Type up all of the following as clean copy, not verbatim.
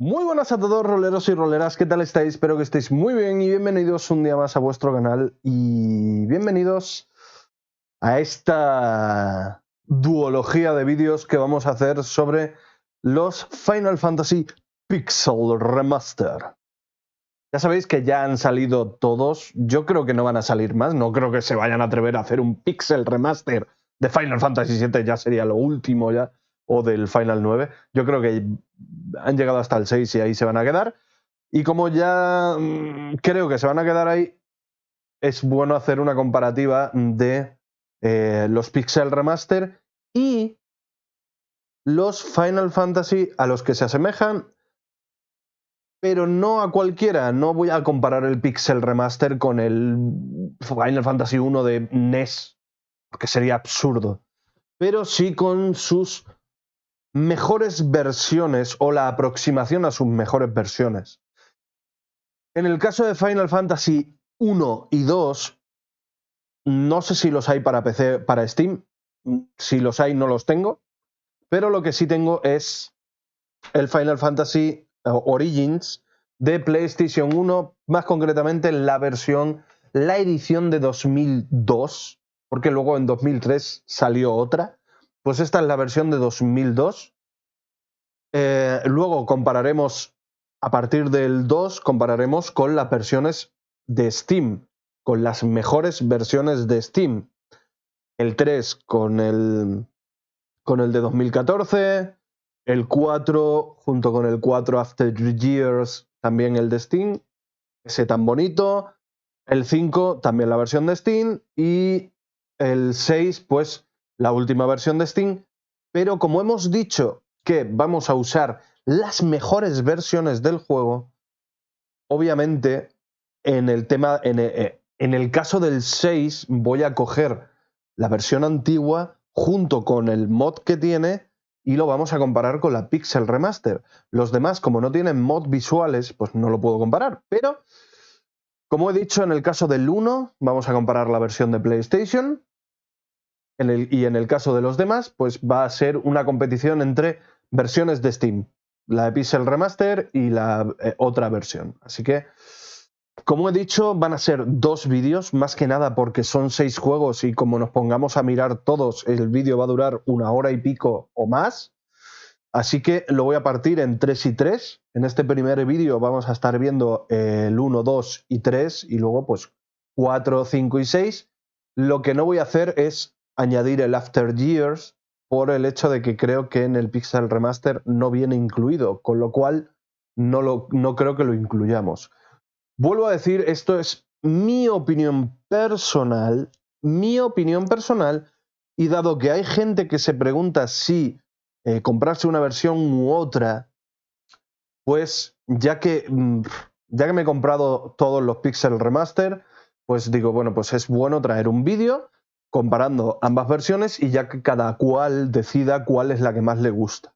Muy buenas a todos, roleros y roleras, ¿qué tal estáis? Espero que estéis muy bien y bienvenidos un día más a vuestro canal y bienvenidos a esta duología de vídeos que vamos a hacer sobre los Final Fantasy Pixel Remaster. Ya sabéis que ya han salido todos, yo creo que no van a salir más, no creo que se vayan a atrever a hacer un Pixel Remaster de Final Fantasy VII, ya sería lo último ya, o del Final 9. Yo creo que han llegado hasta el 6 y ahí se van a quedar. Y como ya creo que se van a quedar ahí, es bueno hacer una comparativa de los Pixel Remaster y los Final Fantasy a los que se asemejan, pero no a cualquiera. No voy a comparar el Pixel Remaster con el Final Fantasy 1 de NES, porque sería absurdo. Pero sí con sus mejores versiones o la aproximación a sus mejores versiones. En el caso de Final Fantasy 1 y 2, no sé si los hay para PC, para Steam. Si los hay, no los tengo. Pero lo que sí tengo es el Final Fantasy Origins de PlayStation 1, más concretamente la edición de 2002, porque luego en 2003 salió otra. Pues esta es la versión de 2002. Luego compararemos, a partir del 2, compararemos con las versiones de Steam, con las mejores versiones de Steam. El 3 con el de 2014, el 4 junto con el 4 After Years, también el de Steam, ese tan bonito. El 5 también la versión de Steam y el 6 pues la última versión de Steam. Pero como hemos dicho que vamos a usar las mejores versiones del juego, obviamente en el caso del 6 voy a coger la versión antigua junto con el mod que tiene y lo vamos a comparar con la Pixel Remaster. Los demás, como no tienen mod visuales, pues no lo puedo comparar. Pero, como he dicho, en el caso del 1 vamos a comparar la versión de PlayStation y en el caso de los demás, pues va a ser una competición entre versiones de Steam, la de Pixel Remaster y la otra versión. Así que, como he dicho, van a ser 2 vídeos, más que nada porque son 6 juegos y como nos pongamos a mirar todos, el vídeo va a durar 1 hora y pico o más. Así que lo voy a partir en 3 y 3. En este primer vídeo vamos a estar viendo el 1, 2 y 3 y luego pues 4, 5 y 6. Lo que no voy a hacer es añadir el After Years por el hecho de que creo que en el Pixel Remaster no viene incluido, con lo cual no creo que lo incluyamos. Vuelvo a decir, esto es mi opinión personal, y dado que hay gente que se pregunta si comprarse una versión u otra, pues ya que me he comprado todos los Pixel Remaster, pues digo, bueno, pues es bueno traer un vídeo comparando ambas versiones y ya que cada cual decida cuál es la que más le gusta.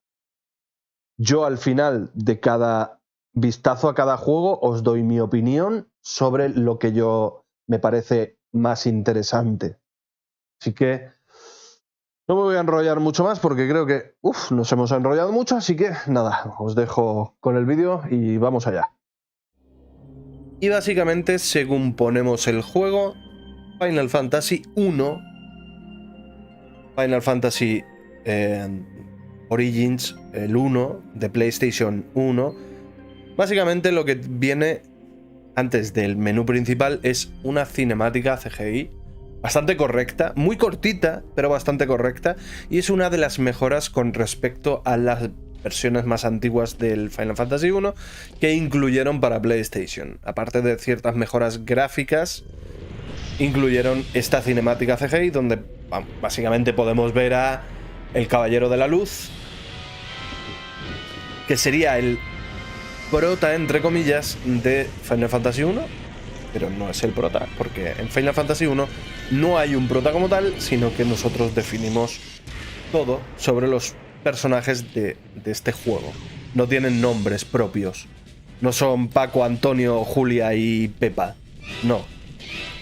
Yo al final de cada vistazo a cada juego os doy mi opinión sobre lo que yo me parece más interesante. Así que no me voy a enrollar mucho más porque creo que nos hemos enrollado mucho, así que nada, os dejo con el vídeo y vamos allá. Y básicamente, según ponemos el juego, Final Fantasy 1, Final Fantasy Origins, el 1 de PlayStation 1, básicamente lo que viene antes del menú principal es una cinemática CGI bastante correcta, muy cortita, pero bastante correcta, y es una de las mejoras con respecto a las versiones más antiguas del Final Fantasy 1 que incluyeron para PlayStation. Aparte de ciertas mejoras gráficas, incluyeron esta cinemática CGI donde básicamente podemos ver a el Caballero de la Luz, que sería el prota, entre comillas, de Final Fantasy 1, pero no es el prota, porque en Final Fantasy 1 no hay un prota como tal, sino que nosotros definimos todo sobre los personajes de este juego. No tienen nombres propios. No son Paco, Antonio, Julia y Pepa. No.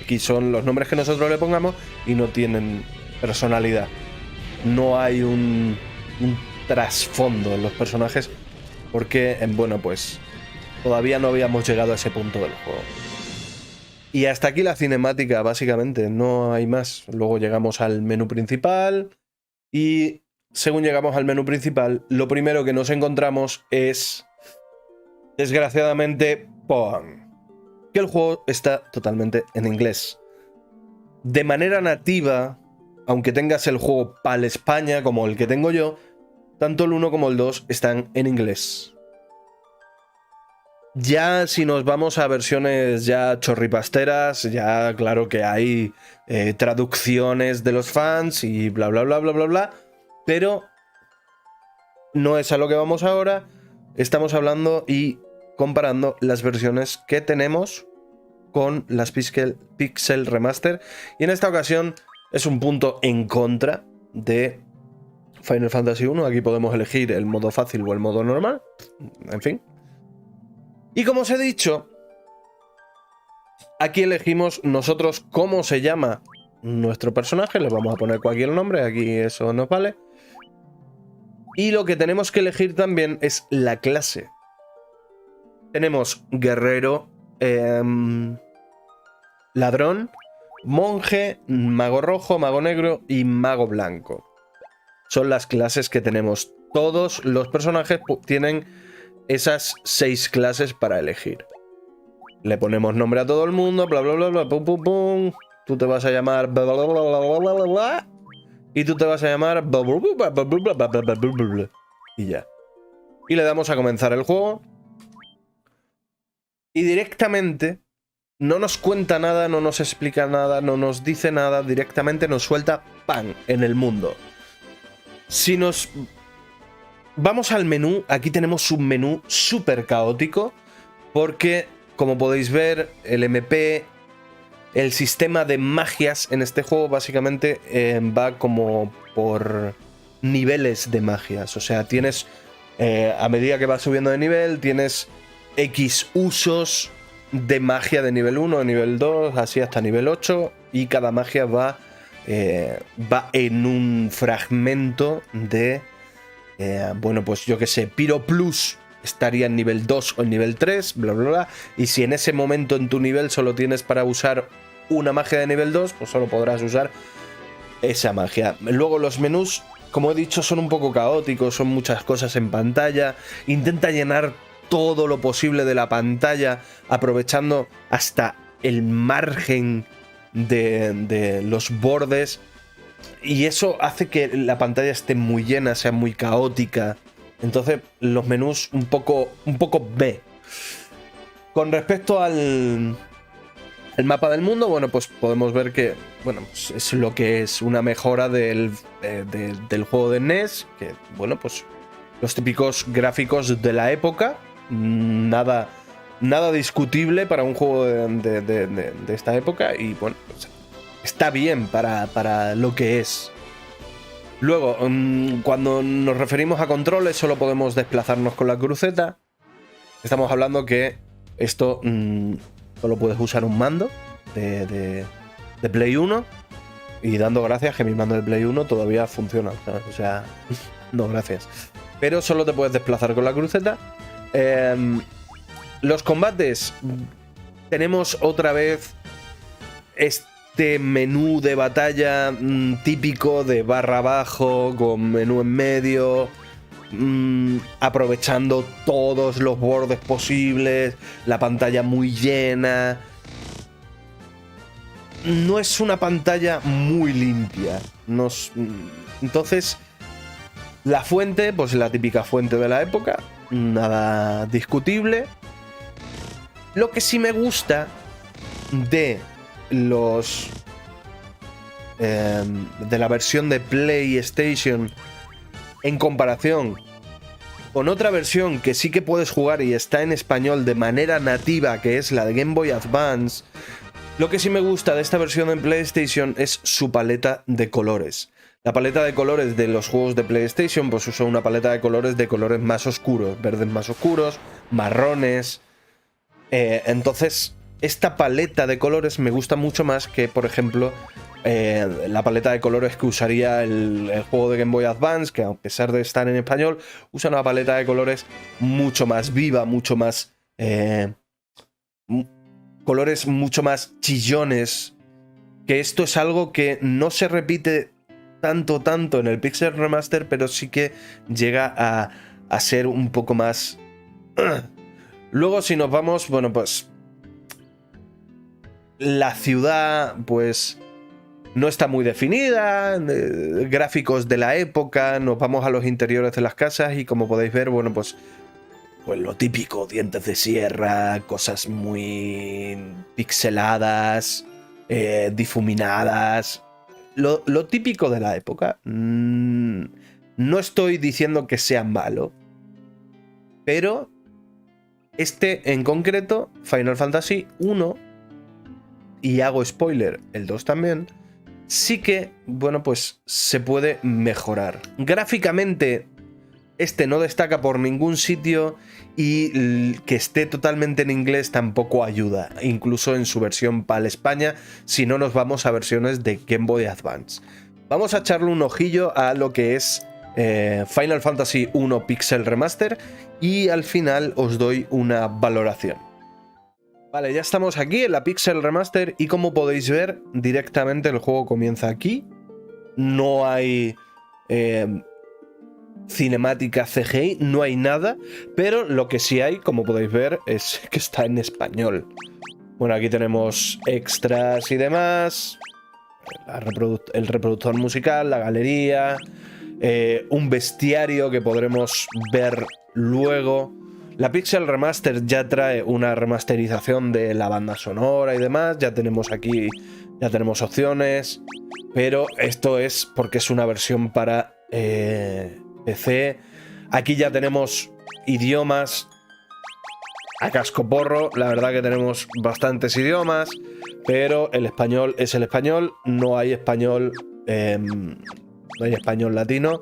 Aquí son los nombres que nosotros le pongamos y no tienen personalidad. No hay un trasfondo en los personajes Porque, bueno, pues todavía no habíamos llegado a ese punto del juego. Y hasta aquí la cinemática, básicamente, no hay más. Luego llegamos al menú principal y según llegamos al menú principal, lo primero que nos encontramos es, desgraciadamente, ¡pum!, que el juego está totalmente en inglés. De manera nativa, aunque tengas el juego PAL España como el que tengo yo, tanto el 1 como el 2 están en inglés. Ya si nos vamos a versiones ya chorripasteras, ya claro que hay traducciones de los fans y bla bla bla bla bla bla, pero no es a lo que vamos ahora. Estamos hablando y comparando las versiones que tenemos con las Pixel Remaster, y en esta ocasión es un punto en contra de Final Fantasy 1. Aquí podemos elegir el modo fácil o el modo normal, en fin. Y como os he dicho, aquí elegimos nosotros cómo se llama nuestro personaje. Le vamos a poner cualquier nombre, aquí eso nos vale. Y lo que tenemos que elegir también es la clase. Tenemos guerrero, ladrón, monje, mago rojo, mago negro y mago blanco. Son las clases que tenemos. Todos los personajes tienen esas 6 clases para elegir. Le ponemos nombre a todo el mundo, bla bla bla bla, pum pum pum. Tú te vas a llamar bla bla bla bla bla bla bla bla, y tú te vas a llamar bla bla bla bla bla bla bla bla bla, y ya. Y le damos a comenzar el juego. Y directamente no nos cuenta nada, no nos explica nada, no nos dice nada, directamente nos suelta ¡pam!, en el mundo. Si nos vamos al menú, aquí tenemos un menú súper caótico, porque, como podéis ver, el MP, el sistema de magias en este juego básicamente va como por niveles de magias. O sea, tienes, a medida que vas subiendo de nivel, tienes X usos de magia de nivel 1, de nivel 2, así hasta nivel 8, y cada magia va en un fragmento de... bueno, pues yo que sé, Pyro Plus estaría en nivel 2 o en nivel 3, bla, bla, bla. Y si en ese momento en tu nivel solo tienes para usar una magia de nivel 2, pues solo podrás usar esa magia. Luego los menús, como he dicho, son un poco caóticos, son muchas cosas en pantalla. Intenta llenar todo lo posible de la pantalla, aprovechando hasta el margen de los bordes. Y eso hace que la pantalla esté muy llena, sea muy caótica. Entonces los menús un poco B. Con respecto al mapa del mundo, bueno, pues podemos ver que, bueno, pues es lo que es una mejora del juego de NES. Que, bueno, pues los típicos gráficos de la época. Nada discutible para un juego de esta época. Y bueno, pues está bien para lo que es. Luego, cuando nos referimos a controles, solo podemos desplazarnos con la cruceta. Estamos hablando que esto solo puedes usar un mando de Play 1. Y dando gracias que mi mando de Play 1 todavía funciona, ¿sabes? O sea, no, gracias. Pero solo te puedes desplazar con la cruceta. Los combates, tenemos otra vez este menú de batalla típico de barra abajo con menú en medio, aprovechando todos los bordes posibles, la pantalla muy llena. No es una pantalla muy limpia. Entonces, la fuente, pues la típica fuente de la época, nada discutible. Lo que sí me gusta de los de la versión de PlayStation en comparación con otra versión que sí que puedes jugar y está en español de manera nativa, que es la de Game Boy Advance. Lo que sí me gusta de esta versión en PlayStation es su paleta de colores. La paleta de colores de los juegos de PlayStation pues usa una paleta de colores más oscuros, verdes más oscuros, marrones. Entonces, esta paleta de colores me gusta mucho más que, por ejemplo, la paleta de colores que usaría el juego de Game Boy Advance, que a pesar de estar en español, usa una paleta de colores mucho más viva, mucho más... colores mucho más chillones, que esto es algo que no se repite tanto en el Pixel Remaster, pero sí que llega a ser un poco más... Luego, si nos vamos, bueno, pues la ciudad, pues no está muy definida, gráficos de la época, nos vamos a los interiores de las casas y como podéis ver, bueno, pues lo típico, dientes de sierra, cosas muy pixeladas, difuminadas, lo típico de la época. No estoy diciendo que sea malo, pero este en concreto, Final Fantasy 1, y hago spoiler, el 2 también, sí que, bueno, pues se puede mejorar. Gráficamente, este no destaca por ningún sitio y que esté totalmente en inglés tampoco ayuda, incluso en su versión PAL España, si no nos vamos a versiones de Game Boy Advance. Vamos a echarle un ojillo a lo que es Final Fantasy 1 Pixel Remaster y al final os doy una valoración. Vale, ya estamos aquí en la Pixel Remaster y como podéis ver, directamente el juego comienza aquí. No hay cinemática CGI, no hay nada, pero lo que sí hay, como podéis ver, es que está en español. Bueno, aquí tenemos extras y demás, el reproductor musical, la galería, un bestiario que podremos ver luego. La Pixel Remaster ya trae una remasterización de la banda sonora y demás, ya tenemos aquí, ya tenemos opciones, pero esto es porque es una versión para PC. Aquí ya tenemos idiomas a cascoporro, la verdad que tenemos bastantes idiomas, pero el español es el español, no hay español latino.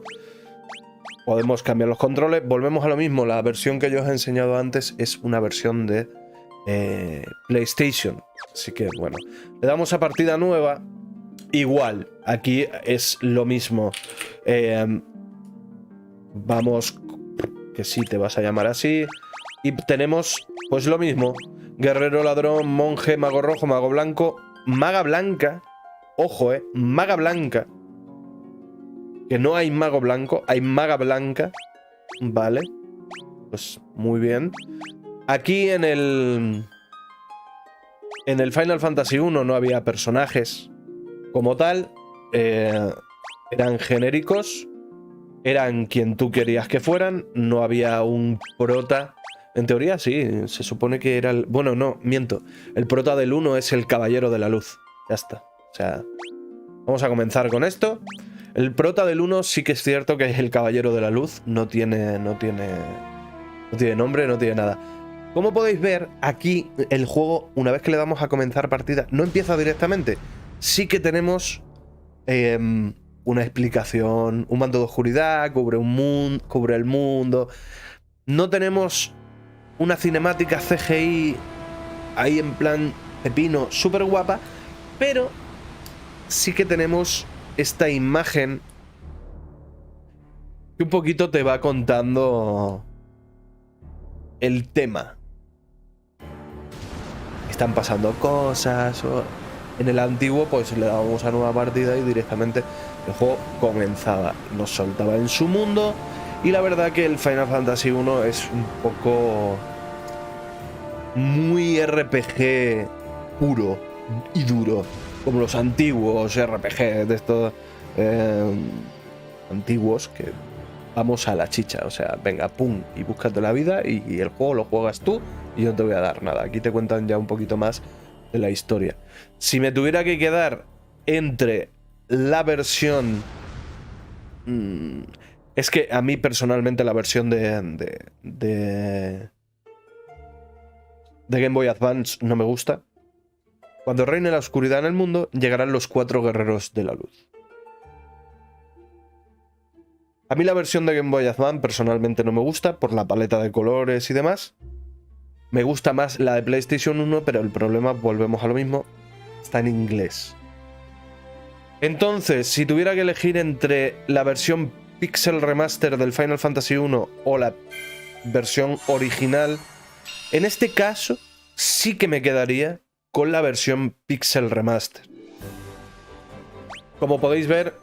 Podemos cambiar los controles, volvemos a lo mismo, la versión que yo os he enseñado antes es una versión de PlayStation, así que bueno, le damos a partida nueva, igual, aquí es lo mismo. Vamos, que sí, te vas a llamar así. Y tenemos, pues lo mismo. Guerrero, ladrón, monje, mago rojo, mago blanco, maga blanca. Ojo, maga blanca. Que no hay mago blanco, hay maga blanca. Vale. Pues muy bien. Aquí en el Final Fantasy 1 no había personajes como tal. Eran genéricos. Eran quien tú querías que fueran, no había un prota. En teoría sí, se supone que era el... Bueno, no, miento. El prota del 1 es el Caballero de la Luz. Ya está. O sea, vamos a comenzar con esto. El prota del 1 sí que es cierto que es el Caballero de la Luz. No tiene nombre, no tiene nada. Como podéis ver, aquí el juego, una vez que le damos a comenzar partida, no empieza directamente. Sí que tenemos... una explicación, un manto de oscuridad, cubre el mundo. No tenemos una cinemática CGI ahí en plan pepino, súper guapa, pero sí que tenemos esta imagen que un poquito te va contando el tema. Están pasando cosas. En el antiguo, pues le dábamos a nueva partida y directamente el juego comenzaba. Nos soltaba en su mundo. Y la verdad que el Final Fantasy 1 es un poco muy RPG puro y duro, como los antiguos RPG de estos antiguos, que vamos a la chicha, o sea, venga, pum, y búscate la vida y el juego lo juegas tú y yo no te voy a dar nada. Aquí te cuentan ya un poquito más de la historia. Si me tuviera que quedar entre la versión... es que a mí personalmente la versión de Game Boy Advance no me gusta. Cuando reine la oscuridad en el mundo, llegarán los 4 guerreros de la luz. A mí la versión de Game Boy Advance personalmente no me gusta por la paleta de colores y demás. Me gusta más la de PlayStation 1, pero el problema, volvemos a lo mismo, está en inglés. Entonces, si tuviera que elegir entre la versión Pixel Remaster del Final Fantasy 1 o la versión original, en este caso sí que me quedaría con la versión Pixel Remaster. Como podéis ver,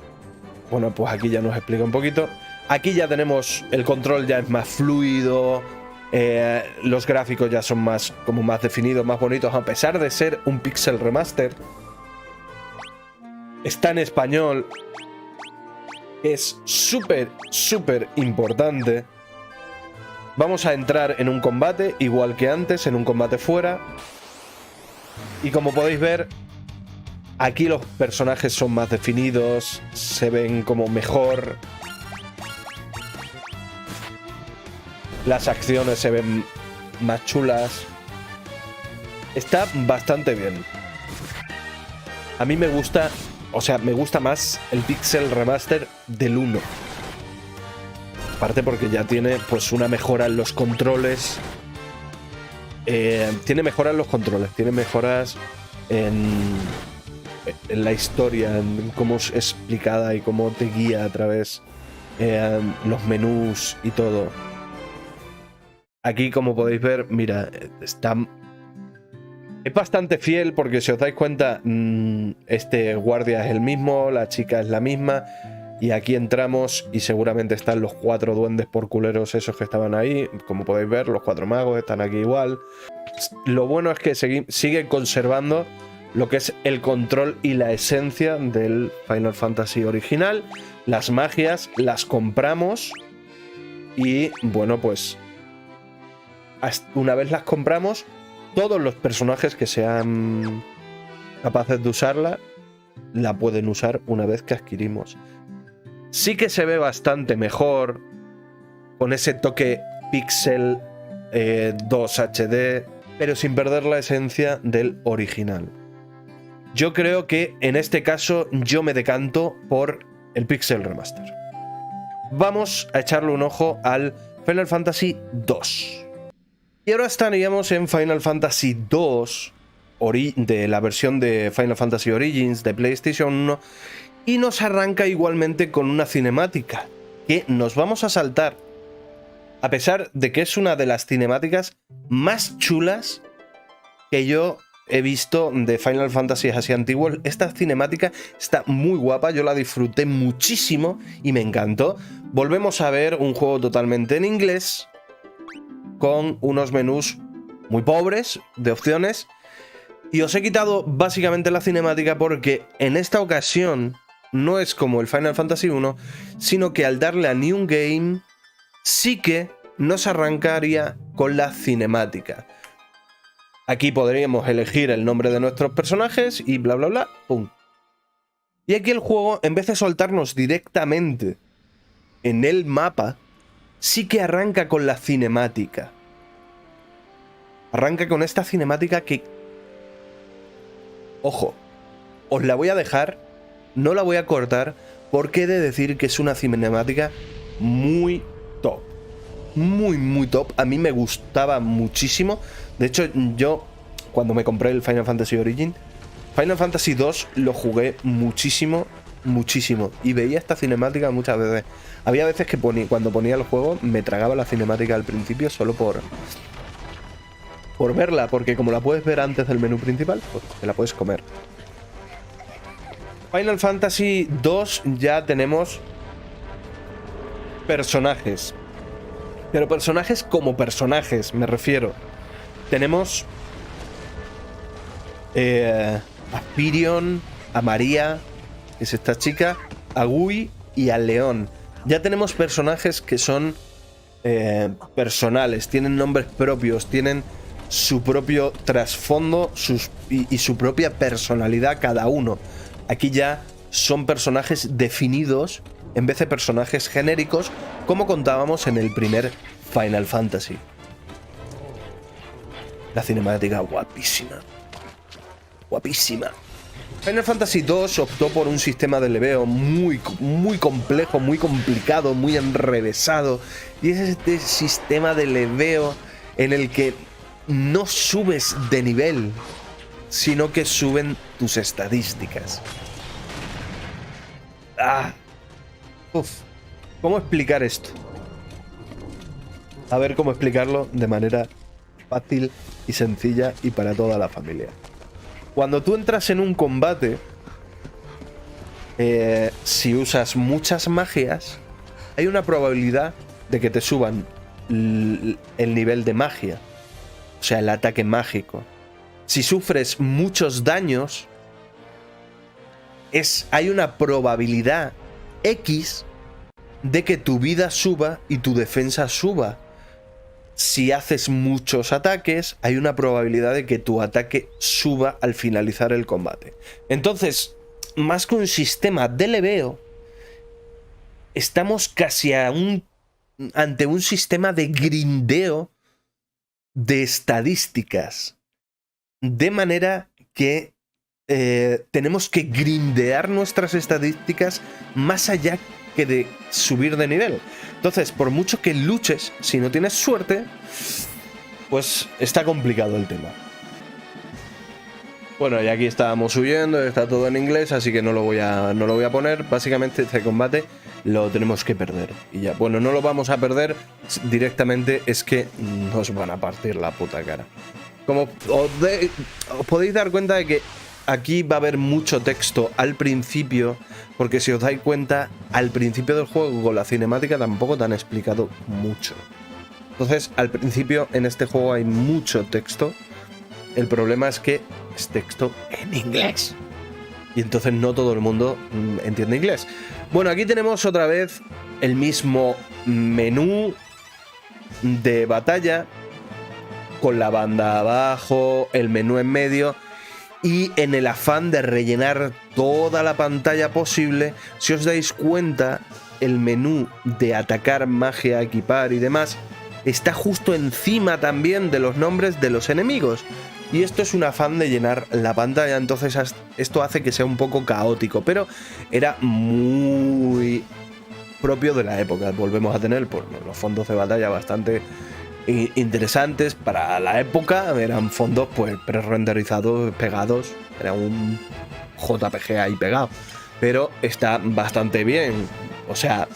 bueno, pues aquí ya nos explica un poquito. Aquí ya tenemos el control, ya es más fluido, los gráficos ya son más definidos, más bonitos, a pesar de ser un Pixel Remaster. Está en español, es súper importante. Vamos a entrar en un combate, igual que antes, en un combate fuera. Y como podéis ver, aquí los personajes son más definidos, se ven como mejor. Las acciones se ven más chulas. Está bastante bien. A mí me gusta, o sea, me gusta más el Pixel Remaster del 1. Aparte porque ya tiene pues una mejora en los controles. Tiene mejoras en los controles, tiene mejoras en la historia, en cómo es explicada y cómo te guía a través los menús y todo. Aquí, como podéis ver, mira, es bastante fiel porque si os dais cuenta, este guardia es el mismo, la chica es la misma. Y aquí entramos y seguramente están los 4 duendes por culeros esos que estaban ahí. Como podéis ver, los 4 magos están aquí igual. Lo bueno es que sigue conservando lo que es el control y la esencia del Final Fantasy original. Las magias las compramos y, bueno, pues una vez las compramos, todos los personajes que sean capaces de usarla la pueden usar una vez que adquirimos. Sí que se ve bastante mejor con ese toque Pixel 2 HD, pero sin perder la esencia del original. Yo creo que en este caso yo me decanto por el Pixel Remaster. Vamos a echarle un ojo al Final Fantasy 2. Y ahora estaríamos en Final Fantasy 2 de la versión de Final Fantasy Origins de PlayStation 1. Y nos arranca igualmente con una cinemática que nos vamos a saltar. A pesar de que es una de las cinemáticas más chulas que yo he visto de Final Fantasy así antiguos. Esta cinemática está muy guapa, yo la disfruté muchísimo y me encantó. Volvemos a ver un juego totalmente en inglés, con unos menús muy pobres de opciones. Y os he quitado básicamente la cinemática porque en esta ocasión no es como el Final Fantasy 1, sino que al darle a New Game sí que nos arrancaría con la cinemática. Aquí podríamos elegir el nombre de nuestros personajes y bla bla bla, pum. Y aquí el juego, en vez de soltarnos directamente en el mapa, sí que arranca con la cinemática. Arranca con esta cinemática que, ojo, os la voy a dejar, no la voy a cortar, porque he de decir que es una cinemática muy top. Muy top. A mí me gustaba muchísimo. De hecho, yo, cuando me compré el Final Fantasy Origin, Final Fantasy 2 lo jugué muchísimo. Y veía esta cinemática muchas veces. Había veces que cuando ponía el juego me tragaba la cinemática al principio solo por verla, porque como la puedes ver antes del menú principal, pues te la puedes comer. Final Fantasy 2 ya tenemos personajes. Pero personajes como personajes, me refiero. Tenemos a Firion, a María, que es esta chica, a Gui y a León. Ya tenemos personajes que son personales, tienen nombres propios, tienen su propio trasfondo y su propia personalidad cada uno. Aquí ya son personajes definidos en vez de personajes genéricos como contábamos en el primer Final Fantasy. La cinemática guapísima. Guapísima. Final Fantasy 2 optó por un sistema de leveo muy complejo, muy complicado, muy enrevesado. Y es este sistema de leveo en el que no subes de nivel, sino que suben tus estadísticas. Uf. ¿Cómo explicar esto? A ver cómo explicarlo de manera fácil y sencilla y para toda la familia. Cuando tú entras en un combate, si usas muchas magias, hay una probabilidad de que te suban el nivel de magia, o sea, el ataque mágico. Si sufres muchos daños, hay una probabilidad X de que tu vida suba y tu defensa suba. Si haces muchos ataques, hay una probabilidad de que tu ataque suba al finalizar el combate. Entonces, más que un sistema de leveo, estamos casi ante un sistema de grindeo de estadísticas. De manera que tenemos que grindear nuestras estadísticas más allá que de subir de nivel. Entonces, por mucho que luches, si no tienes suerte, pues está complicado el tema. Bueno, y aquí estábamos huyendo, está todo en inglés, así que no lo voy a poner. Básicamente este combate lo tenemos que perder. Y ya, bueno, no lo vamos a perder directamente, es que nos van a partir la puta cara. Como os podéis dar cuenta de que aquí va a haber mucho texto al principio, porque si os dais cuenta, al principio del juego con la cinemática tampoco te han explicado mucho. Entonces, al principio en este juego hay mucho texto. El problema es que es texto en inglés. Y entonces no todo el mundo entiende inglés. Bueno, aquí tenemos otra vez el mismo menú de batalla, con la banda abajo, el menú en medio, y en el afán de rellenar toda la pantalla posible, si os dais cuenta, el menú de atacar, magia, equipar y demás está justo encima también de los nombres de los enemigos. Y esto es un afán de llenar la pantalla, entonces esto hace que sea un poco caótico, pero era muy propio de la época. Volvemos a tener pues, los fondos de batalla bastante interesantes para la época, eran fondos pues pre-renderizados, pegados, era un JPG ahí pegado, pero está bastante bien, o sea,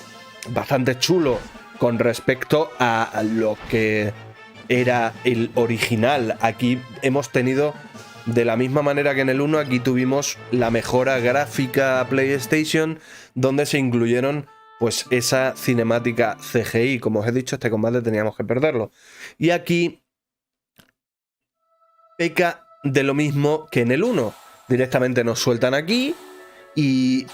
bastante chulo con respecto a lo que era el original. Aquí hemos tenido, de la misma manera que en el 1, aquí tuvimos la mejora gráfica PlayStation, donde se incluyeron pues esa cinemática CGI. Como os he dicho, este combate teníamos que perderlo. Y aquí peca de lo mismo que en el 1. Directamente nos sueltan aquí y...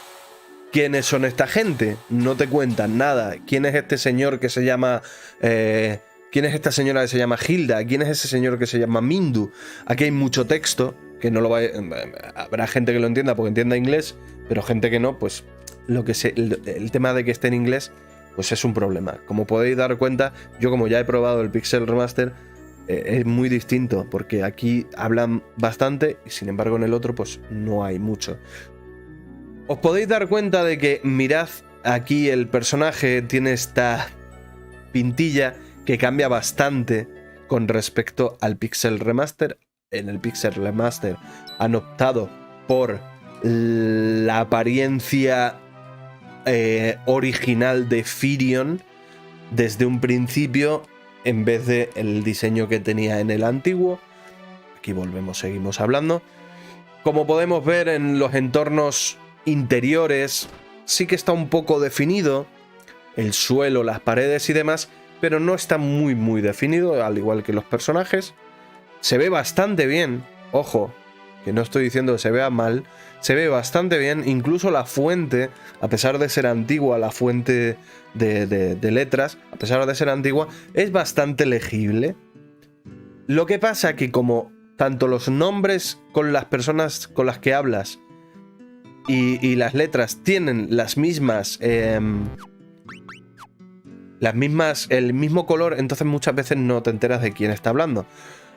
¿quiénes son esta gente? No te cuentan nada. ¿Quién es este señor que se llama... ¿quién es esta señora que se llama Hilda? ¿Quién es ese señor que se llama Mindu? Aquí hay mucho texto, que no lo va a... habrá gente que lo entienda porque entienda inglés, pero gente que no, pues el tema de que esté en inglés, pues es un problema. Como podéis dar cuenta, yo como ya he probado el Pixel Remaster, es muy distinto, porque aquí hablan bastante y sin embargo en el otro pues no hay mucho. Os podéis dar cuenta de que, mirad, aquí el personaje tiene esta pintilla que cambia bastante con respecto al Pixel Remaster. En el Pixel Remaster han optado por la apariencia original de Firion desde un principio, en vez de el diseño que tenía en el antiguo. Aquí volvemos, seguimos hablando. Como podemos ver en los entornos interiores, sí que está un poco definido el suelo, las paredes y demás, pero no está muy definido, al igual que los personajes. Se ve bastante bien, ojo, que no estoy diciendo que se vea mal, se ve bastante bien. Incluso la fuente, a pesar de ser antigua, la fuente de letras, a pesar de ser antigua, es bastante legible. Lo que pasa que como tanto los nombres con las personas con las que hablas y las letras tienen las mismas, el mismo color, entonces muchas veces no te enteras de quién está hablando.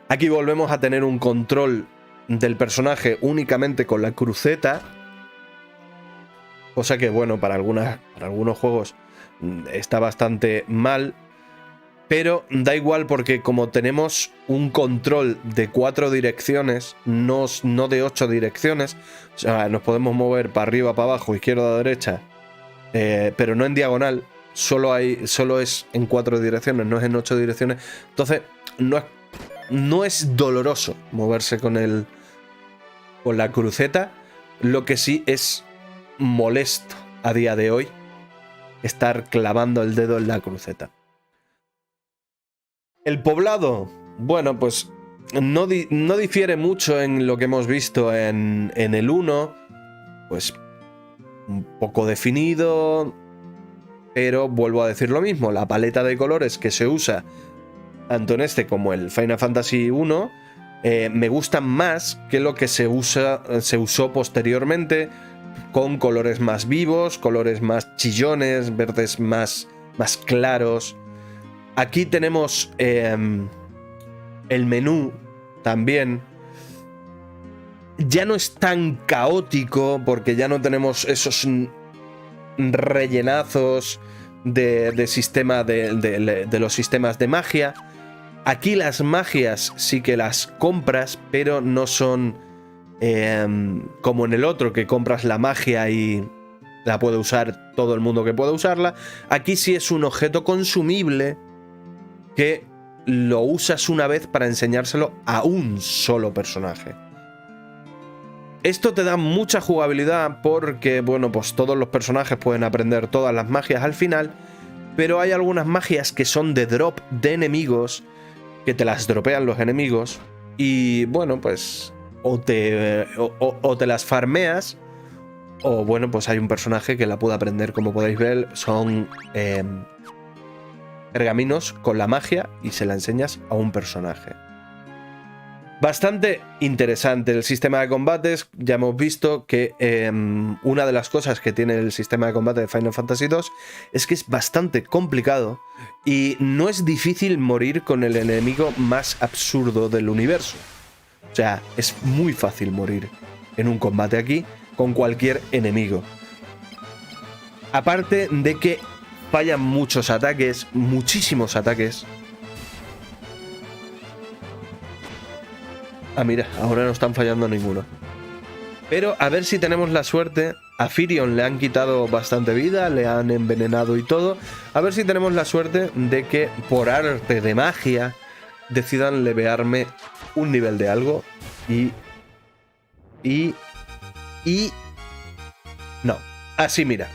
Aquí volvemos a tener un control del personaje únicamente con la cruceta, cosa que bueno, para algunos juegos está bastante mal, pero da igual porque como tenemos un control de 4 direcciones, no de 8 direcciones, o sea, nos podemos mover para arriba, para abajo, izquierda, derecha, pero no en diagonal. Solo es en 4 direcciones, no es en 8 direcciones. Entonces, no es doloroso moverse con la cruceta. Lo que sí es molesto a día de hoy estar clavando el dedo en la cruceta. El poblado, bueno, pues no difiere mucho en lo que hemos visto en el 1. Pues un poco definido, pero vuelvo a decir lo mismo. La paleta de colores que se usa tanto en este como el Final Fantasy 1 me gustan más que lo que se usó posteriormente, con colores más vivos, colores más chillones, verdes más claros. Aquí tenemos el menú también. Ya no es tan caótico porque ya no tenemos esos rellenazos de sistema de los sistemas de magia. Aquí las magias sí que las compras, pero no son como en el otro, que compras la magia y la puede usar todo el mundo que pueda usarla. Aquí sí es un objeto consumible que lo usas una vez para enseñárselo a un solo personaje. Esto te da mucha jugabilidad porque, bueno, pues todos los personajes pueden aprender todas las magias al final, pero hay algunas magias que son de drop de enemigos, que te las dropean los enemigos, y bueno, pues o te las farmeas, o bueno, pues hay un personaje que la puede aprender. Como podéis ver, son pergaminos con la magia y se la enseñas a un personaje. Bastante interesante el sistema de combates. Ya hemos visto que una de las cosas que tiene el sistema de combate de Final Fantasy II es que es bastante complicado y no es difícil morir con el enemigo más absurdo del universo. O sea, es muy fácil morir en un combate aquí con cualquier enemigo. Aparte de que fallan muchos ataques, muchísimos ataques. Ah, mira, ahora no están fallando ninguno. Pero a ver si tenemos la suerte. A Firion le han quitado bastante vida, le han envenenado y todo. A ver si tenemos la suerte de que por arte de magia decidan levearme un nivel de algo. Y no. Así, mira.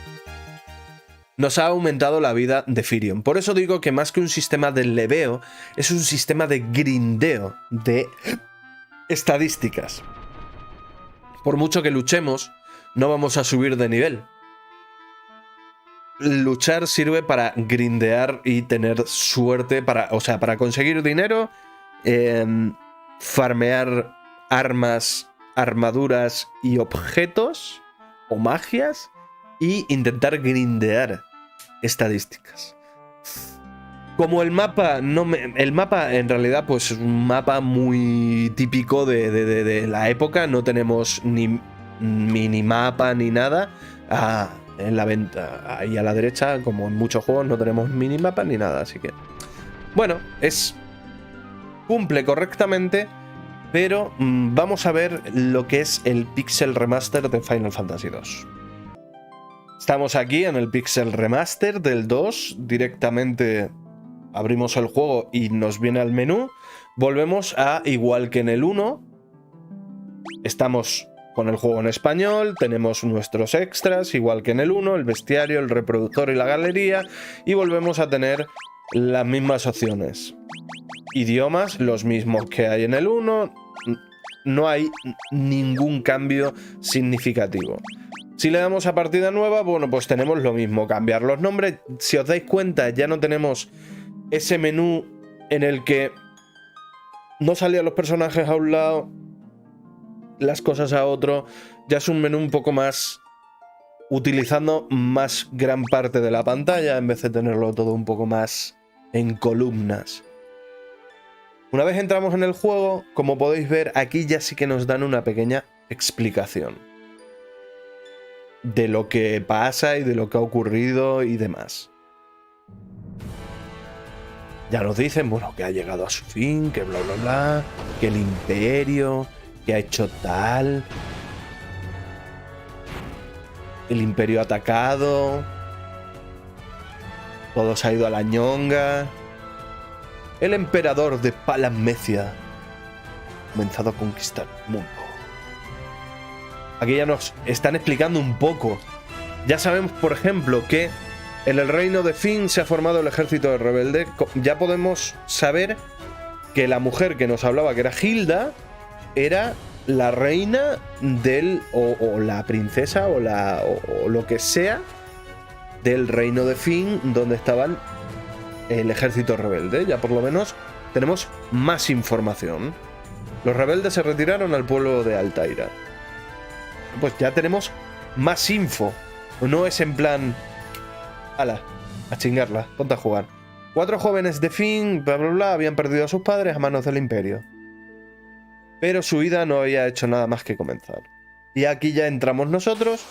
Nos ha aumentado la vida de Firion. Por eso digo que más que un sistema de leveo, es un sistema de grindeo, de estadísticas. Por mucho que luchemos, no vamos a subir de nivel. Luchar sirve para grindear y tener suerte, para conseguir dinero, farmear armas, armaduras y objetos o magias, y intentar grindear estadísticas. Como el mapa el mapa en realidad pues es un mapa muy típico de la época. No tenemos ni minimapa ni nada. En la venta ahí a la derecha, como en muchos juegos, no tenemos minimapa ni nada, así que bueno, cumple correctamente. Pero vamos a ver lo que es el Pixel Remaster de Final Fantasy II. Estamos aquí en el Pixel Remaster del 2. Directamente abrimos el juego y nos viene al menú. Volvemos a, igual que en el 1, estamos con el juego en español, tenemos nuestros extras, igual que en el 1, el bestiario, el reproductor y la galería, y volvemos a tener las mismas opciones. Idiomas, los mismos que hay en el 1, no hay ningún cambio significativo. Si le damos a partida nueva, bueno, pues tenemos lo mismo, cambiar los nombres. Si os dais cuenta, ya no tenemos ese menú en el que no salían los personajes a un lado, las cosas a otro. Ya es un menú un poco más utilizando más gran parte de la pantalla, en vez de tenerlo todo un poco más en columnas. Una vez entramos en el juego, como podéis ver, aquí ya sí que nos dan una pequeña explicación de lo que pasa y de lo que ha ocurrido y demás. Ya nos dicen, bueno, que ha llegado a su fin, que bla bla bla, que el imperio, que ha hecho tal, el imperio ha atacado, Todo se ha ido a la ñonga. El emperador de Palammecia ha comenzado a conquistar el mundo. Aquí ya nos están explicando un poco. Ya sabemos, por ejemplo, que en el reino de Finn se ha formado el ejército de rebelde. Ya podemos saber que la mujer que nos hablaba, que era Hilda, era la reina del... o la princesa o lo que sea del reino de Finn, donde estaban el ejército rebelde. Ya por lo menos tenemos más información. Los rebeldes se retiraron al pueblo de Altaira. Pues ya tenemos más info. No es en plan... ala, a chingarla, ponte a jugar. 4 jóvenes de Finn, bla bla bla, habían perdido a sus padres a manos del Imperio. Pero su vida no había hecho nada más que comenzar. Y aquí ya entramos nosotros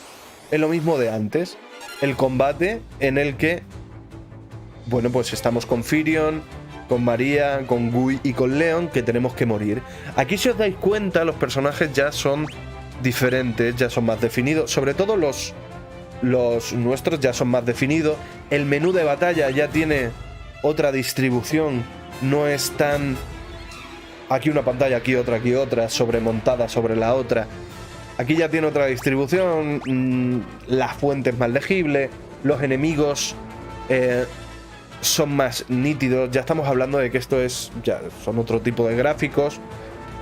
en lo mismo de antes. El combate en el que... bueno, pues estamos con Firion, con María, con Gui y con Leon, que tenemos que morir. Aquí, si os dais cuenta, los personajes ya son diferentes, ya son más definidos. Sobre todo los nuestros ya son más definidos. El menú de batalla ya tiene otra distribución. No es tan... aquí una pantalla, aquí otra, sobremontada sobre la otra. Aquí ya tiene otra distribución. La fuente es más legible. Los enemigos son más nítidos. Ya estamos hablando de que esto es... ya son otro tipo de gráficos.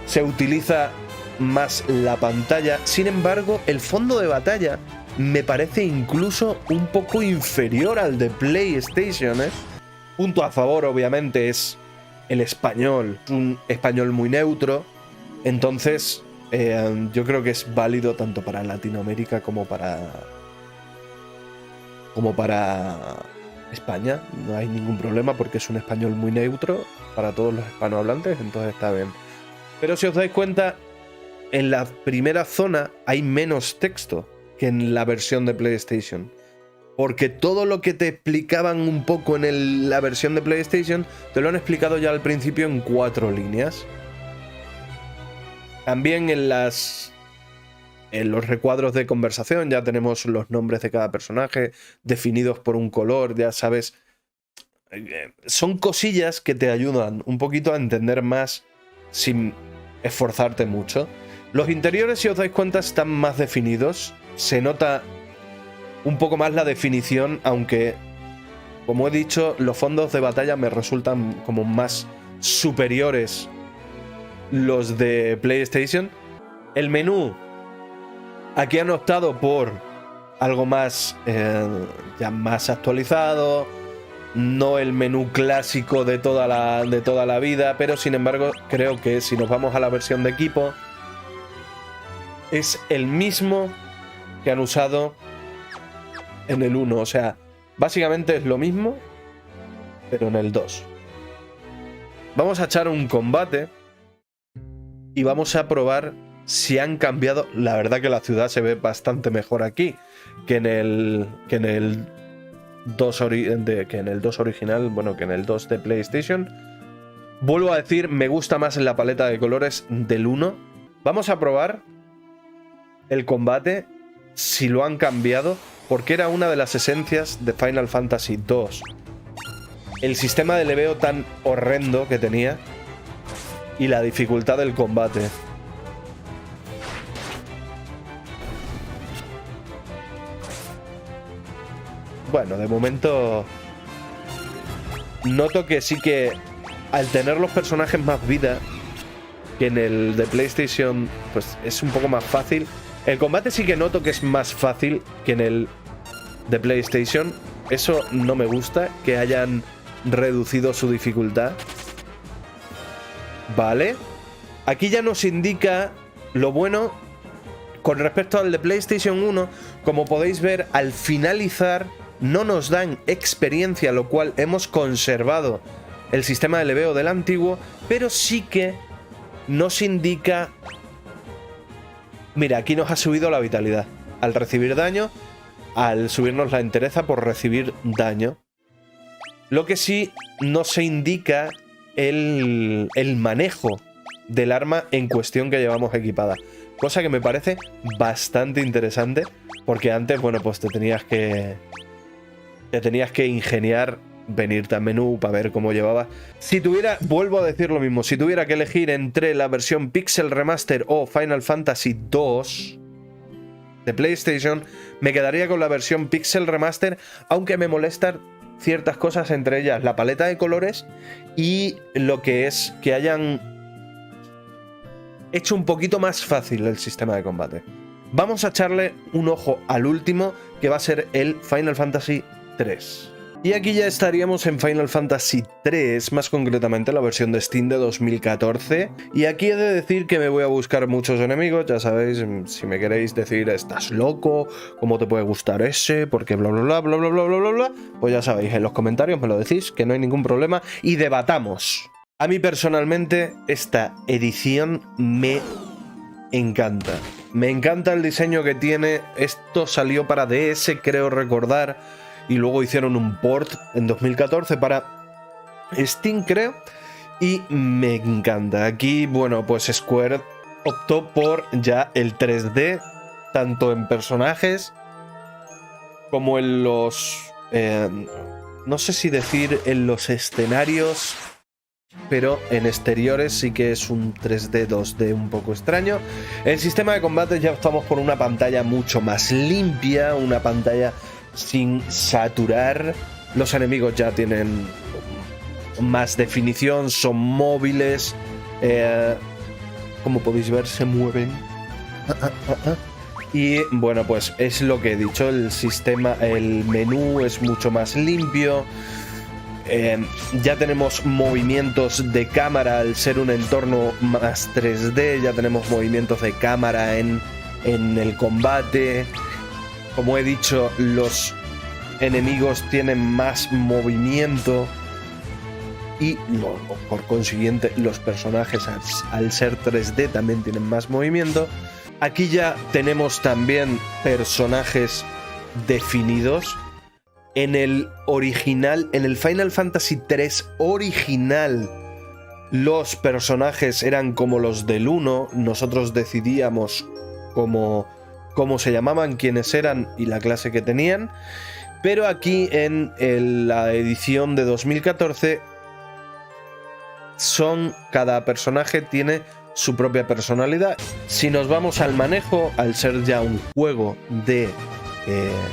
Se utiliza más la pantalla. Sin embargo, el fondo de batalla me parece incluso un poco inferior al de PlayStation, ¿eh? Punto a favor, obviamente, es el español. Un español muy neutro. Entonces, yo creo que es válido tanto para Latinoamérica como para España. No hay ningún problema porque es un español muy neutro para todos los hispanohablantes, entonces está bien. Pero si os dais cuenta, en la primera zona hay menos texto que en la versión de PlayStation. Porque todo lo que te explicaban un poco en la versión de PlayStation te lo han explicado ya al principio en 4 líneas. También en los recuadros de conversación ya tenemos los nombres de cada personaje definidos por un color, ya sabes. Son cosillas que te ayudan un poquito a entender más sin esforzarte mucho. Los interiores, si os dais cuenta, están más definidos. Se nota un poco más la definición, aunque, como he dicho, los fondos de batalla me resultan como más superiores los de PlayStation. El menú, aquí han optado por algo más ya más actualizado, no el menú clásico de toda la vida, pero sin embargo creo que si nos vamos a la versión de equipo es el mismo que han usado en el 1, o sea, básicamente es lo mismo, pero en el 2. Vamos a echar un combate y vamos a probar si han cambiado. La verdad que la ciudad se ve bastante mejor aquí que en el 2 original, bueno, que en el 2 de PlayStation. Vuelvo a decir, me gusta más la paleta de colores del 1. Vamos a probar el combate, si lo han cambiado, porque era una de las esencias de Final Fantasy II. El sistema de leveo tan horrendo que tenía y la dificultad del combate. Bueno, de momento noto que sí que al tener los personajes más vida que en el de PlayStation, pues es un poco más fácil. El combate sí que noto que es más fácil que en el de PlayStation. Eso no me gusta, que hayan reducido su dificultad. Vale. Aquí ya nos indica lo bueno con respecto al de PlayStation 1. Como podéis ver, al finalizar no nos dan experiencia, lo cual hemos conservado el sistema de leveo del antiguo, pero sí que nos indica... Mira, aquí nos ha subido la vitalidad al recibir daño, al subirnos la entereza por recibir daño. Lo que sí no se indica el manejo del arma en cuestión que llevamos equipada. Cosa que me parece bastante interesante, porque antes, bueno, pues te tenías que ingeniar venirte al menú para ver cómo llevaba. Si tuviera, vuelvo a decir lo mismo, si tuviera que elegir entre la versión Pixel Remaster o Final Fantasy 2 de PlayStation, me quedaría con la versión Pixel Remaster, aunque me molestan ciertas cosas, entre ellas la paleta de colores y lo que es que hayan hecho un poquito más fácil el sistema de combate. Vamos a echarle un ojo al último, que va a ser el Final Fantasy 3. Y aquí ya estaríamos en Final Fantasy 3, más concretamente la versión de Steam de 2014. Y aquí he de decir que me voy a buscar muchos enemigos, ya sabéis, si me queréis decir, ¿estás loco? ¿Cómo te puede gustar ese? Porque bla bla bla bla bla bla bla bla bla. Pues ya sabéis, en los comentarios me lo decís, que no hay ningún problema, y debatamos. A mí personalmente esta edición me encanta. Me encanta el diseño que tiene. Esto salió para DS, creo recordar, y luego hicieron un port en 2014 para Steam, creo, y me encanta. Aquí, bueno, pues Square optó por ya el 3D, tanto en personajes como en los... no sé si decir en los escenarios, pero en exteriores sí que es un 3D, 2D un poco extraño. El sistema de combate ya estamos con una pantalla mucho más limpia, una pantalla sin saturar. Los enemigos ya tienen más definición, son móviles, como podéis ver se mueven. Y bueno, pues es lo que he dicho, el sistema, el menú es mucho más limpio. Ya tenemos movimientos de cámara al ser un entorno más 3D, ya tenemos movimientos de cámara en el combate. Como he dicho, los enemigos tienen más movimiento y por consiguiente los personajes al ser 3D también tienen más movimiento. Aquí ya tenemos también personajes definidos. En el original, en el Final Fantasy 3 original, los personajes eran como los del 1. Nosotros decidíamos cómo se llamaban, quiénes eran y la clase que tenían. Pero aquí en la edición de 2014, cada personaje tiene su propia personalidad. Si nos vamos al manejo, al ser ya un juego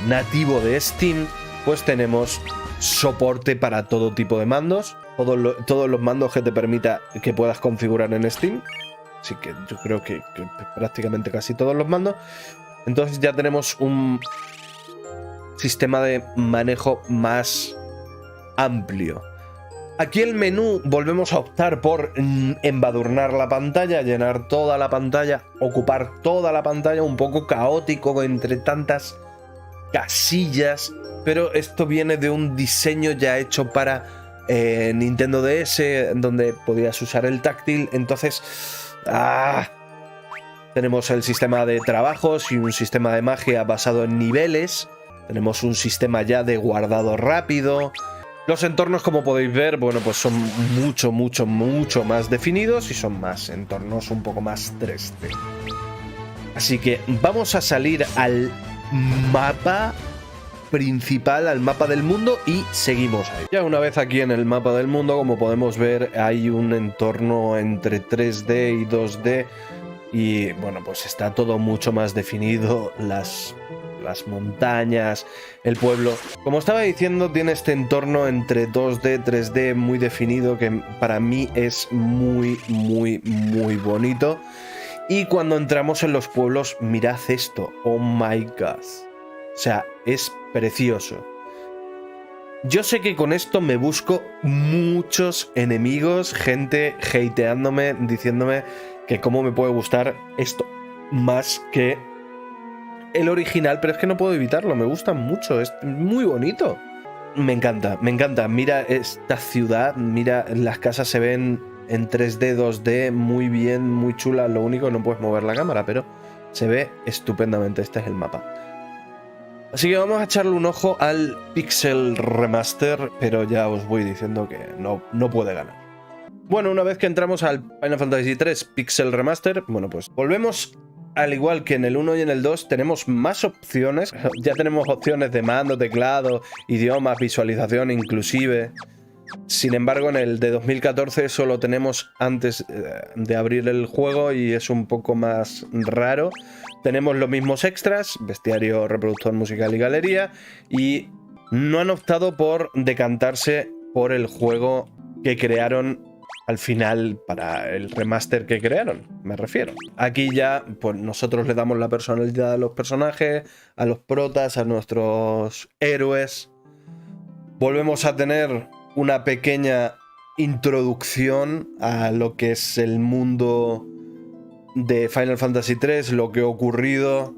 nativo de Steam, pues tenemos soporte para todo tipo de mandos, todos los mandos que te permita que puedas configurar en Steam. Así que yo creo que prácticamente casi todos los mandos. Entonces ya tenemos un sistema de manejo más amplio. Aquí el menú volvemos a optar por embadurnar la pantalla, llenar toda la pantalla, ocupar toda la pantalla, un poco caótico entre tantas casillas, pero esto viene de un diseño ya hecho para Nintendo DS, donde podías usar el táctil. Entonces tenemos el sistema de trabajos y un sistema de magia basado en niveles. Tenemos un sistema ya de guardado rápido. Los entornos, como podéis ver, bueno, pues son mucho más definidos y son más entornos un poco más 3D. Así que vamos a salir al mapa principal, al mapa del mundo, y seguimos ahí. Ya una vez aquí en el mapa del mundo, como podemos ver, hay un entorno entre 3D y 2D y bueno, pues está todo mucho más definido, las montañas, el pueblo. Como estaba diciendo, tiene este entorno entre 2D, 3D muy definido que para mí es muy bonito. Y cuando entramos en los pueblos, mirad esto, oh my god. O sea, es precioso. Yo sé que con esto me busco muchos enemigos, gente hateándome, diciéndome que cómo me puede gustar esto más que el original, pero es que no puedo evitarlo, me gusta mucho, es muy bonito. Me encanta. Mira esta ciudad, mira, las casas se ven en 3D, 2D, muy bien, muy chula. Lo único que no puedes mover la cámara, pero se ve estupendamente. Este es el mapa. Así que vamos a echarle un ojo al Pixel Remaster, pero ya os voy diciendo que no puede ganar. Bueno, una vez que entramos al Final Fantasy 3 Pixel Remaster, bueno, pues volvemos al igual que en el 1 y en el 2, tenemos más opciones. Ya tenemos opciones de mando, teclado, idiomas, visualización inclusive. Sin embargo, en el de 2014 solo tenemos antes de abrir el juego y es un poco más raro. Tenemos los mismos extras, bestiario, reproductor musical y galería, y no han optado por decantarse por el juego que crearon al final para el remaster que crearon, me refiero. Aquí ya pues nosotros le damos la personalidad a los personajes, a los protas, a nuestros héroes. Volvemos a tener una pequeña introducción a lo que es el mundo de Final Fantasy III, lo que ha ocurrido.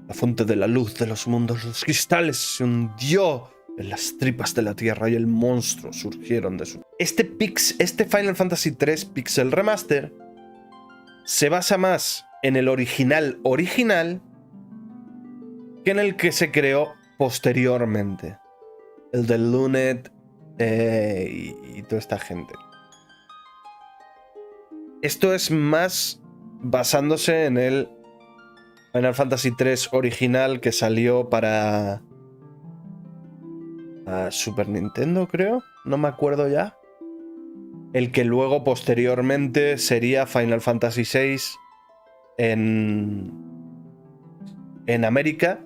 La fuente de la luz de los mundos, los cristales se hundió en las tripas de la tierra y el monstruo surgieron de su... Este Final Fantasy III Pixel Remaster se basa más en el original que en el que se creó posteriormente. El de Lunet y toda esta gente. Esto es más basándose en el Final Fantasy III original que salió para Super Nintendo, creo. No me acuerdo ya. El que luego posteriormente sería Final Fantasy VI en América.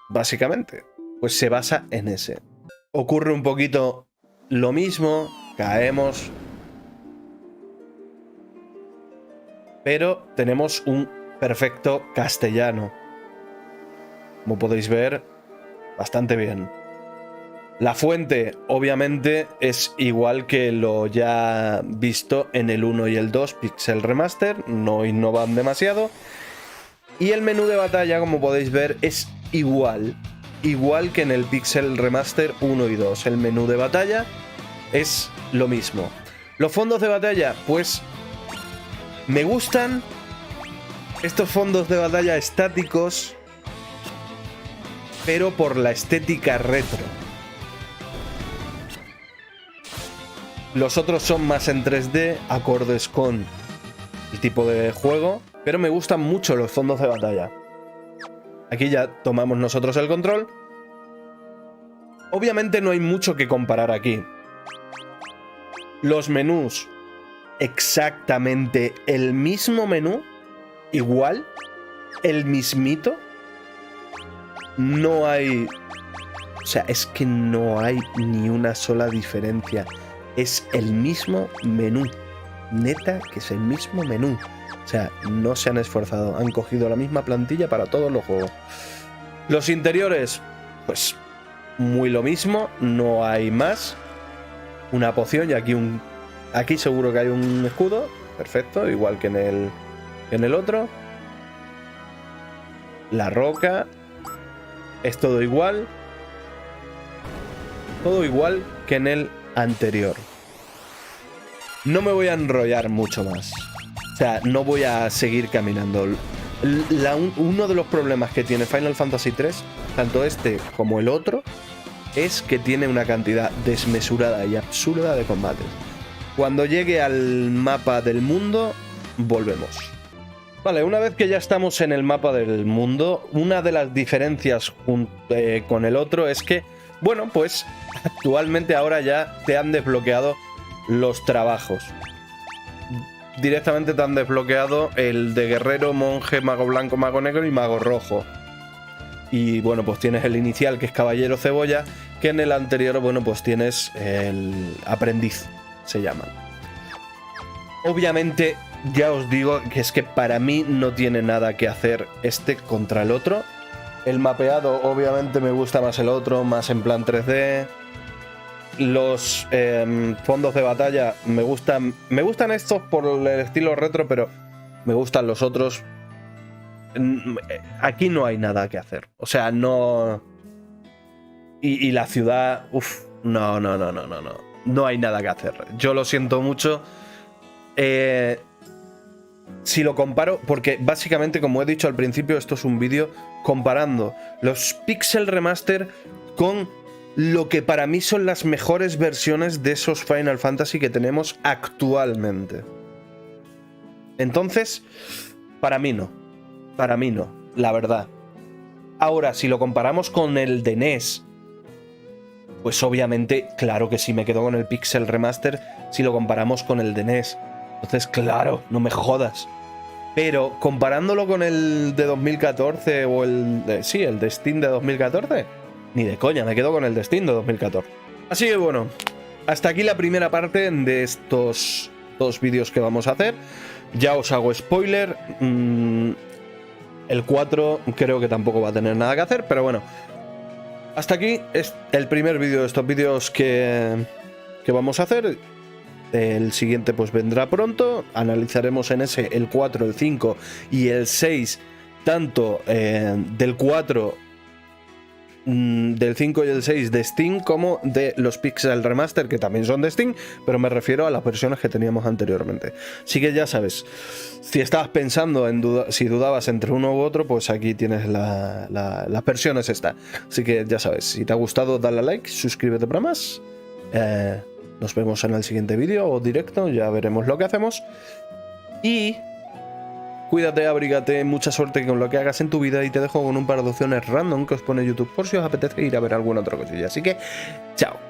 Básicamente. Pues se basa en ese. Ocurre un poquito lo mismo. Caemos. Pero tenemos un perfecto castellano. Como podéis ver, bastante bien. La fuente, obviamente, es igual que lo ya visto en el 1 y el 2 Pixel Remaster. No innovan demasiado. Y el menú de batalla, como podéis ver, es igual que en el Pixel Remaster 1 y 2. El menú de batalla es lo mismo. Los fondos de batalla, pues me gustan estos fondos de batalla estáticos, pero por la estética retro. Los otros son más en 3D, acordes con el tipo de juego, pero me gustan mucho los fondos de batalla. Aquí ya tomamos nosotros el control. Obviamente no hay mucho que comparar aquí. Los menús, exactamente el mismo menú, igual, el mismito. No hay... O sea, es que no hay ni una sola diferencia. Es el mismo menú. Neta que es el mismo menú. O sea, no se han esforzado. Han cogido la misma plantilla para todos los juegos. Los interiores, pues muy lo mismo. No hay más. Una poción y aquí seguro que hay un escudo. Perfecto, igual que en el otro. La roca. Es todo igual. Todo igual que en el anterior. No me voy a enrollar mucho más. O sea, no voy a seguir caminando. Uno de los problemas que tiene Final Fantasy III, tanto este como el otro, es que tiene una cantidad desmesurada y absurda de combates. Cuando llegue al mapa del mundo, volvemos. Vale, una vez que ya estamos en el mapa del mundo, una de las diferencias con el otro es que, bueno, pues actualmente ahora ya te han desbloqueado los trabajos. Directamente te han desbloqueado el de guerrero, monje, mago blanco, mago negro y mago rojo. Y bueno, pues tienes el inicial, que es caballero cebolla, que en el anterior, bueno, pues tienes el aprendiz, se llama. Obviamente, ya os digo que es que para mí no tiene nada que hacer este contra el otro. El mapeado, obviamente, me gusta más el otro, más en plan 3D. Los fondos de batalla me gustan estos por el estilo retro, pero me gustan los otros. Aquí no hay nada que hacer. O sea, no... Y la ciudad... Uf, no. No hay nada que hacer. Yo lo siento mucho. Si lo comparo... Porque básicamente, como he dicho al principio, esto es un vídeo comparando los Pixel Remaster con lo que para mí son las mejores versiones de esos Final Fantasy que tenemos actualmente. Entonces, para mí no, la verdad. Ahora, si lo comparamos con el de NES, pues obviamente, claro que sí, me quedo con el Pixel Remaster si lo comparamos con el de NES. Entonces, claro, no me jodas. Pero comparándolo con el de 2014 o el de Steam de 2014, ni de coña, me quedo con el de Steam de 2014. Así que bueno, hasta aquí la primera parte de estos dos vídeos que vamos a hacer. Ya os hago spoiler. El 4 creo que tampoco va a tener nada que hacer, pero bueno. Hasta aquí es el primer vídeo de estos vídeos que vamos a hacer. El siguiente pues vendrá pronto. Analizaremos en ese el 4, el 5 y el 6. Tanto del 4, del 5 y el 6 de Steam, como de los Pixel Remaster, que también son de Steam, pero me refiero a las versiones que teníamos anteriormente. Así que ya sabes, si estabas pensando en si dudabas entre uno u otro, pues aquí tienes las versiones esta. Así que ya sabes, si te ha gustado dale a like, suscríbete para más. Nos vemos en el siguiente vídeo o directo, ya veremos lo que hacemos. Y cuídate, abrígate, mucha suerte con lo que hagas en tu vida, y te dejo con un par de opciones random que os pone YouTube por si os apetece ir a ver alguna otra cosilla. Así que, chao.